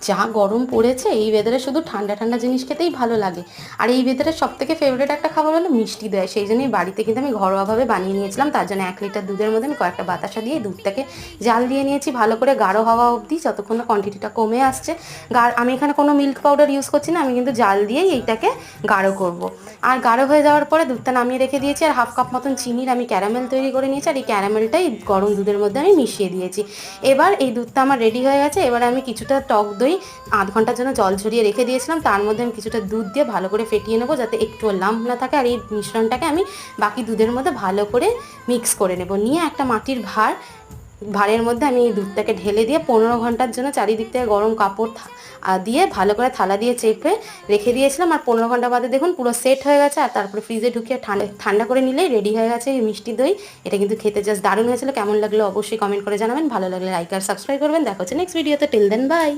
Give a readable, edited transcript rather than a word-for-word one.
যা গরম পড়েছে এই ওয়েদারে শুধু ঠান্ডা ঠান্ডা জিনিস খেতেই ভালো লাগে। আর এই ওয়েদারের সব থেকে ফেভারিট একটা খাবার হলো মিষ্টি দই। সেই জন্যই বাড়িতে কিন্তু আমি ঘরোয়াভাবে বানিয়ে নিয়েছিলাম। তার জন্য 1 লিটার দুধের মধ্যে আমি কয়েকটা বাতাসা দিয়ে দুধটাকে জাল দিয়ে নিয়েছি ভালো করে গাঢ় হওয়া অবধি, যতক্ষণ না কোয়ান্টিটিটা কমে আসছে। আমি এখানে কোনো মিল্ক পাউডার ইউজ করছি না, আমি কিন্তু জাল দিয়েই এইটাকে গাঢ় করব। আর গাঢ় হয়ে যাওয়ার পরে দুধটা নামিয়ে রেখে দিয়েছি, আর 1/2 কাপ মতন চিনির আমি ক্যারামেল তৈরি করে নিয়েছি, আর এই ক্যারামেলটাই গরম দুধের মধ্যে আমি মিশিয়ে দিয়েছি। এবার এই দুধটা আমার রেডি হয়ে গেছে। এবার আমি কিছুটা টক দই 8 ঘন্টার জন্য জল ঝরিয়ে রেখে দিয়েছিলাম, তার মধ্যে আমি কিছুটা দুধ দিয়ে ভালো করে ফেটিয়ে নেবো যাতে একটুও লাম্প না থাকে। আর এই মিশ্রণটাকে আমি বাকি দুধের মধ্যে ভালো করে মিক্স করে নেব। নিয়ে একটা মাটির ভাঁড়ের মধ্যে আমি এই দুধটাকে ঢেলে দিয়ে 15 ঘন্টার জন্য চারিদিক থেকে গরম কাপড় দিয়ে ভালো করে থালা দিয়ে চেপে রেখে দিয়েছিলাম। আর 15 ঘন্টা বাদে দেখুন পুরো সেট হয়ে গেছে। আর তারপরে ফ্রিজে ঢুকিয়ে ঠান্ডা করে নিলেই রেডি হয়ে গেছে এই মিষ্টি দই। এটা কিন্তু খেতে জাস্ট দারুণ হয়েছিল। কেমন লাগলো অবশ্যই কমেন্ট করে জানাবেন। ভালো লাগলে লাইক আর সাবস্ক্রাইব করবেন। দেখা হচ্ছে নেক্সট ভিডিওতে। Till then by.